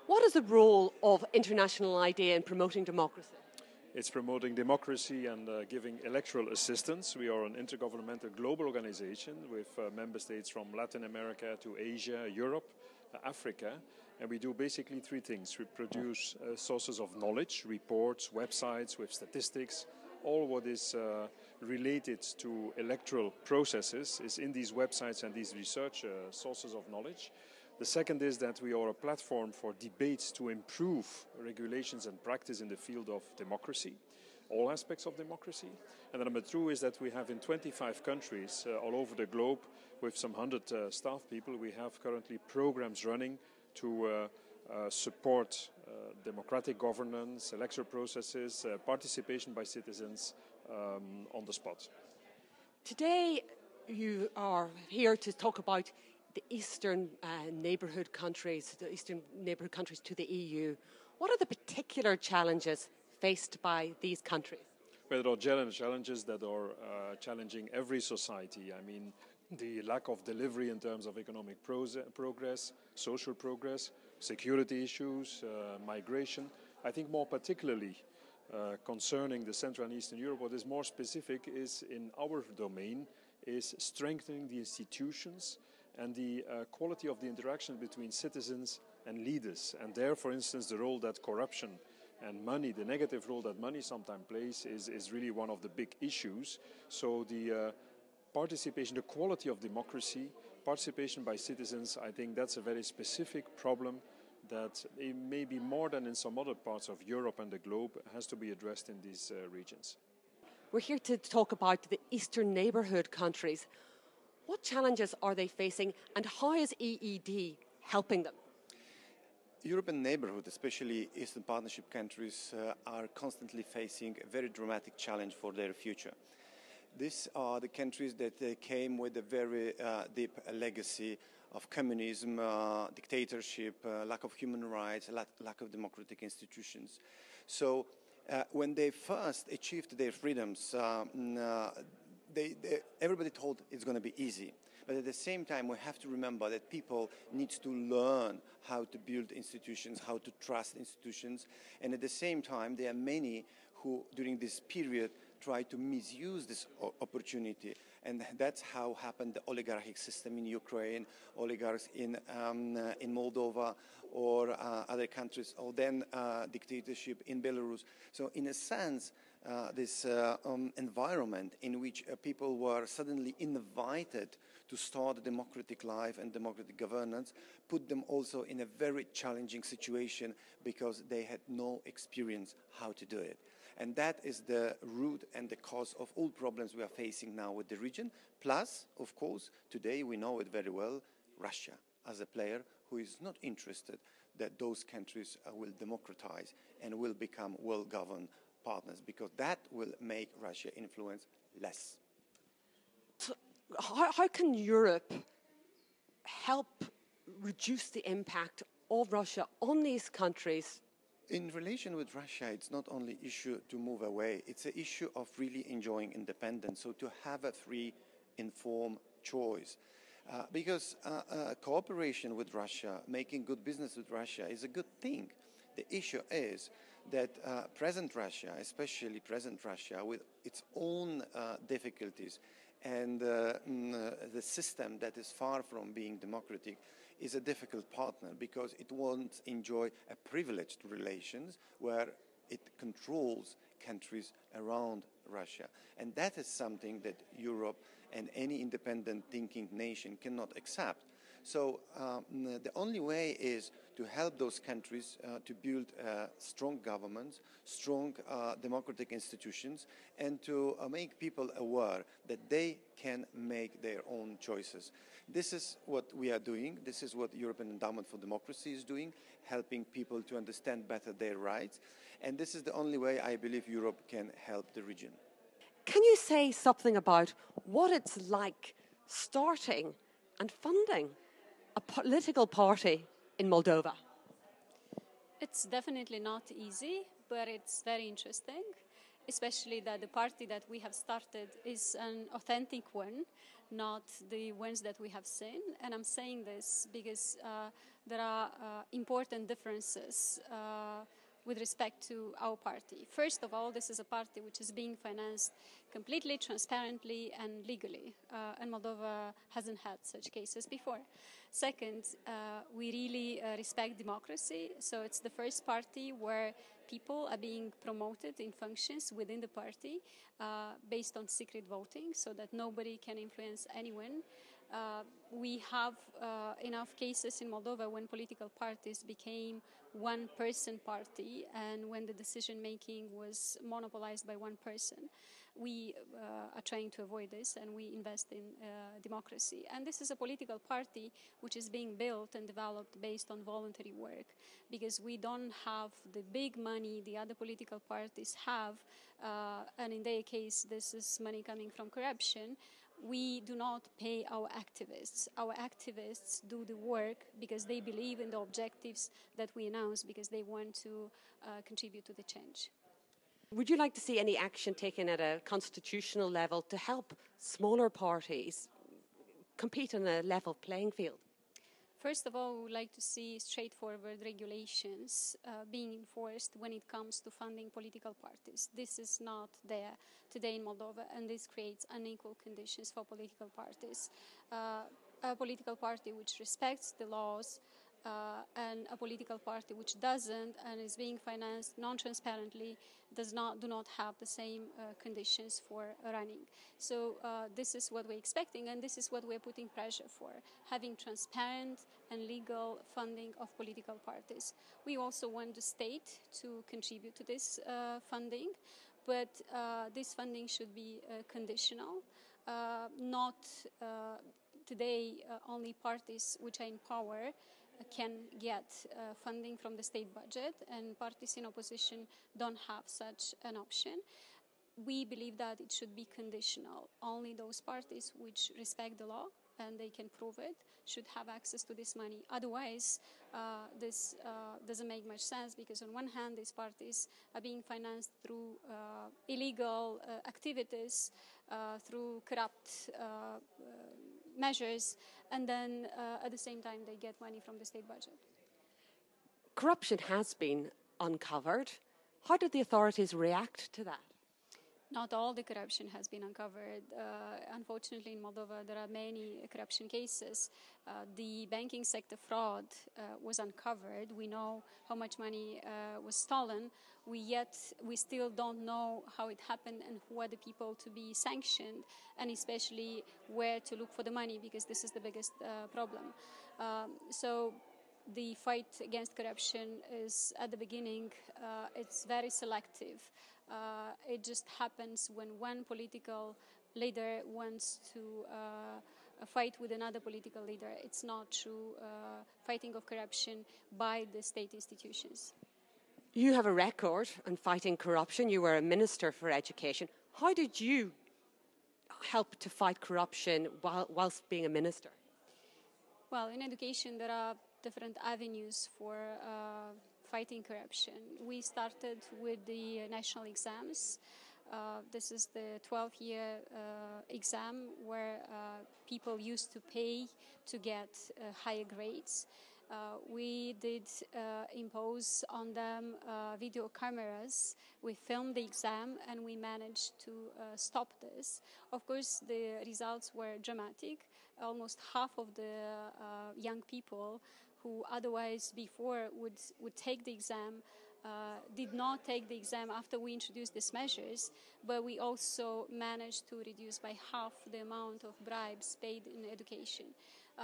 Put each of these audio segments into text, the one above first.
What is the role of international idea in promoting democracy? It's promoting democracy and giving electoral assistance. We are an intergovernmental global organization with member states from Latin America to Asia, Europe, Africa. And we do basically three things. We produce sources of knowledge, reports, websites with statistics. All what is related to electoral processes is in these websites and these research sources of knowledge. The second is that we are a platform for debates to improve regulations and practice in the field of democracy, all aspects of democracy. And number two is that we have in 25 countries all over the globe, with some 100 staff people, we have currently programs running to support democratic governance, electoral processes, participation by citizens on the spot. Today you are here to talk about the Eastern Neighbourhood countries, to the EU. What are the particular challenges faced by these countries? Well, there are challenges that are challenging every society. I mean, the lack of delivery in terms of economic progress, social progress, security issues, migration. I think more particularly concerning the Central and Eastern Europe, what is more specific is in our domain is strengthening the institutions and the quality of the interaction between citizens and leaders. And there, for instance, the role that corruption and money, the negative role that money sometimes plays is really one of the big issues. So the participation, the quality of democracy, participation by citizens, I think that's a very specific problem that maybe more than in some other parts of Europe and the globe has to be addressed in these regions. We're here to talk about the Eastern Neighbourhood countries. What challenges are they facing and how is EED helping them? European Neighbourhood, especially Eastern Partnership countries, are constantly facing a very dramatic challenge for their future. These are the countries that came with a very deep legacy of communism, dictatorship, lack of human rights, lack of democratic institutions. So when they first achieved their freedoms, everybody thought it's going to be easy. But at the same time, we have to remember that people need to learn how to build institutions, how to trust institutions. And at the same time, there are many who, during this period, try to misuse this opportunity. And that's how happened the oligarchic system in Ukraine, oligarchs in Moldova, or other countries, or then dictatorship in Belarus. So in a sense, this environment in which people were suddenly invited to start a democratic life and democratic governance put them also in a very challenging situation because they had no experience how to do it. And that is the root and the cause of all problems we are facing now with the region. Plus, of course, today we know it very well, Russia as a player who is not interested that those countries will democratize and will become well-governed partners, because that will make Russia influence less. So how can Europe help reduce the impact of Russia on these countries? In relation with Russia, it's not only an issue to move away, it's an issue of really enjoying independence, so to have a free, informed choice. Because cooperation with Russia, making good business with Russia is a good thing. The issue is that present Russia, especially present Russia, with its own difficulties and the system that is far from being democratic, is a difficult partner because it won't enjoy a privileged relations where it controls countries around Russia. And that is something that Europe and any independent thinking nation cannot accept. So the only way is to help those countries to build strong governments, strong democratic institutions, and to make people aware that they can make their own choices. This is what we are doing. This is what European Endowment for Democracy is doing, helping people to understand better their rights. And this is the only way I believe Europe can help the region. Can you say something about what it's like starting and funding a political party in Moldova? It's definitely not easy, but it's very interesting. especially that the party that we have started is an authentic one, not the ones that we have seen. And I'm saying this because there are important differences with respect to our party. First of all, this is a party which is being financed completely transparently and legally, and Moldova hasn't had such cases before. Second, we really respect democracy, so it's the first party where people are being promoted in functions within the party based on secret voting, so that nobody can influence anyone. We have enough cases in Moldova when political parties became one-person party and when the decision-making was monopolized by one person. We are trying to avoid this, and we invest in democracy. And this is a political party which is being built and developed based on voluntary work, because we don't have the big money the other political parties have, and in their case this is money coming from corruption. We do not pay our activists. Our activists do the work because they believe in the objectives that we announce, because they want to contribute to the change. Would you like to see any action taken at a constitutional level to help smaller parties compete on a level playing field? First of all, we would like to see straightforward regulations being enforced when it comes to funding political parties. This is not there today in Moldova, and this creates unequal conditions for political parties. A political party which respects the laws and a political party which doesn't and is being financed non-transparently do not have the same conditions for running. So this is what we're expecting, and this is what we're putting pressure for, having transparent and legal funding of political parties. We also want the state to contribute to this funding, but this funding should be conditional, not today only parties which are in power can get funding from the state budget, and parties in opposition don't have such an option. We believe that it should be conditional. Only those parties which respect the law and they can prove it should have access to this money. Otherwise, this doesn't make much sense, because on one hand, these parties are being financed through illegal activities, through corrupt measures, and then at the same time they get money from the state budget. Corruption has been uncovered. How did the authorities react to that? Not all the corruption has been uncovered. Unfortunately, in Moldova, there are many corruption cases. The banking sector fraud was uncovered. We know how much money was stolen. We still don't know how it happened and who are the people to be sanctioned, and especially where to look for the money, because this is the biggest problem. So the fight against corruption is, at the beginning, it's very selective. It just happens when one political leader wants to fight with another political leader. It's not true fighting of corruption by the state institutions. You have a record on fighting corruption. You were a minister for education. How did you help to fight corruption whilst being a minister? Well, in education there are different avenues for fighting corruption. We started with the national exams. This is the 12-year exam where people used to pay to get higher grades. We did impose on them video cameras. We filmed the exam and we managed to stop this. Of course, the results were dramatic. Almost half of the young people who otherwise before would take the exam did not take the exam after we introduced these measures, but we also managed to reduce by half the amount of bribes paid in education.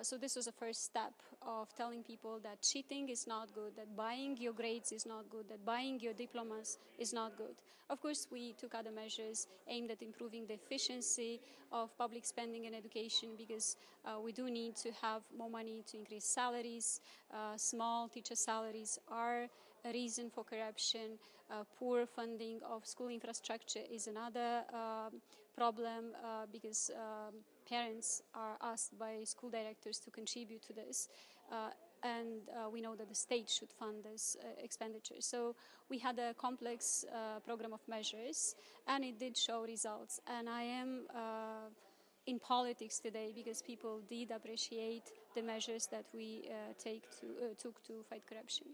So this was the first step of telling people that cheating is not good, that buying your grades is not good, that buying your diplomas is not good. Of course, we took other measures aimed at improving the efficiency of public spending in education, because we do need to have more money to increase salaries. Small teacher salaries are a reason for corruption. Poor funding of school infrastructure is another problem, because parents are asked by school directors to contribute to this. and we know that the state should fund this expenditure. So we had a complex program of measures, and it did show results. And I am in politics today because people did appreciate the measures that we took to fight corruption.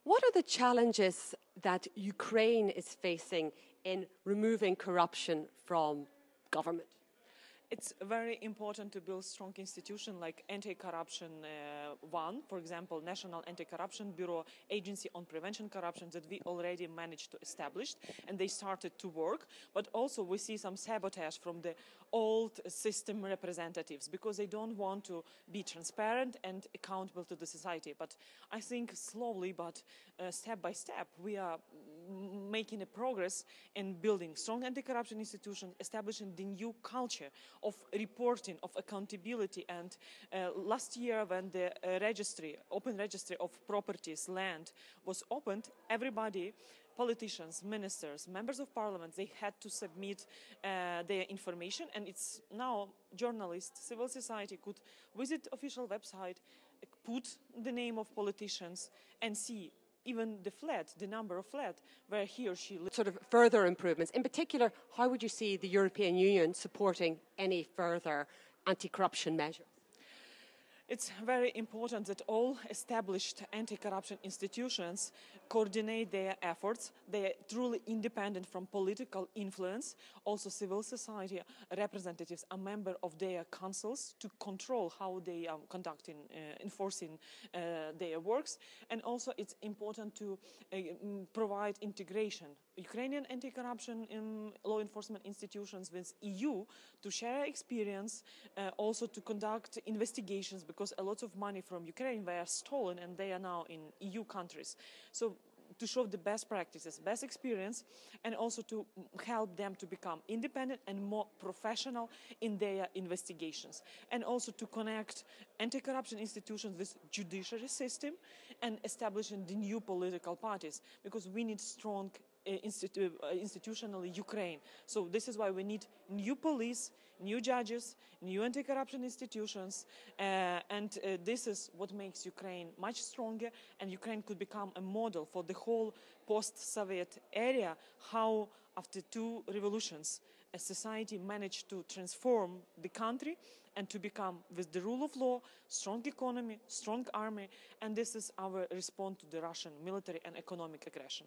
What are the challenges that Ukraine is facing in removing corruption from government? It's very important to build strong institutions like anti-corruption one, for example, National Anti-Corruption Bureau, Agency on Prevention Corruption that we already managed to establish, and they started to work. But also we see some sabotage from the old system representatives because they don't want to be transparent and accountable to the society. But I think slowly, but step by step, we are making a progress in building strong anti-corruption institutions, establishing the new culture of reporting, of accountability. And last year when the open registry of properties, land was opened, everybody, politicians, ministers, members of parliament, they had to submit their information, and it's now journalists, civil society could visit official website, put the name of politicians and see even the flat, the number of flat where he or she lives. Sort of further improvements. In particular, how would you see the European Union supporting any further anti-corruption measures? It's very important that all established anti-corruption institutions coordinate their efforts. They are truly independent from political influence. Also, civil society representatives are members of their councils to control how they are enforcing their works. And also, it's important to provide integration. Ukrainian anti-corruption law enforcement institutions with EU to share experience, also to conduct investigations, because a lot of money from Ukraine were stolen and they are now in EU countries. So to show the best practices, best experience, and also to help them to become independent and more professional in their investigations. And also to connect anti-corruption institutions with judiciary system and establishing the new political parties, because we need strong institutionally Ukraine. So this is why we need new police, new judges, new anti-corruption institutions, and this is what makes Ukraine much stronger, and Ukraine could become a model for the whole post-Soviet area, how after two revolutions a society managed to transform the country and to become, with the rule of law, strong economy, strong army, and this is our response to the Russian military and economic aggression.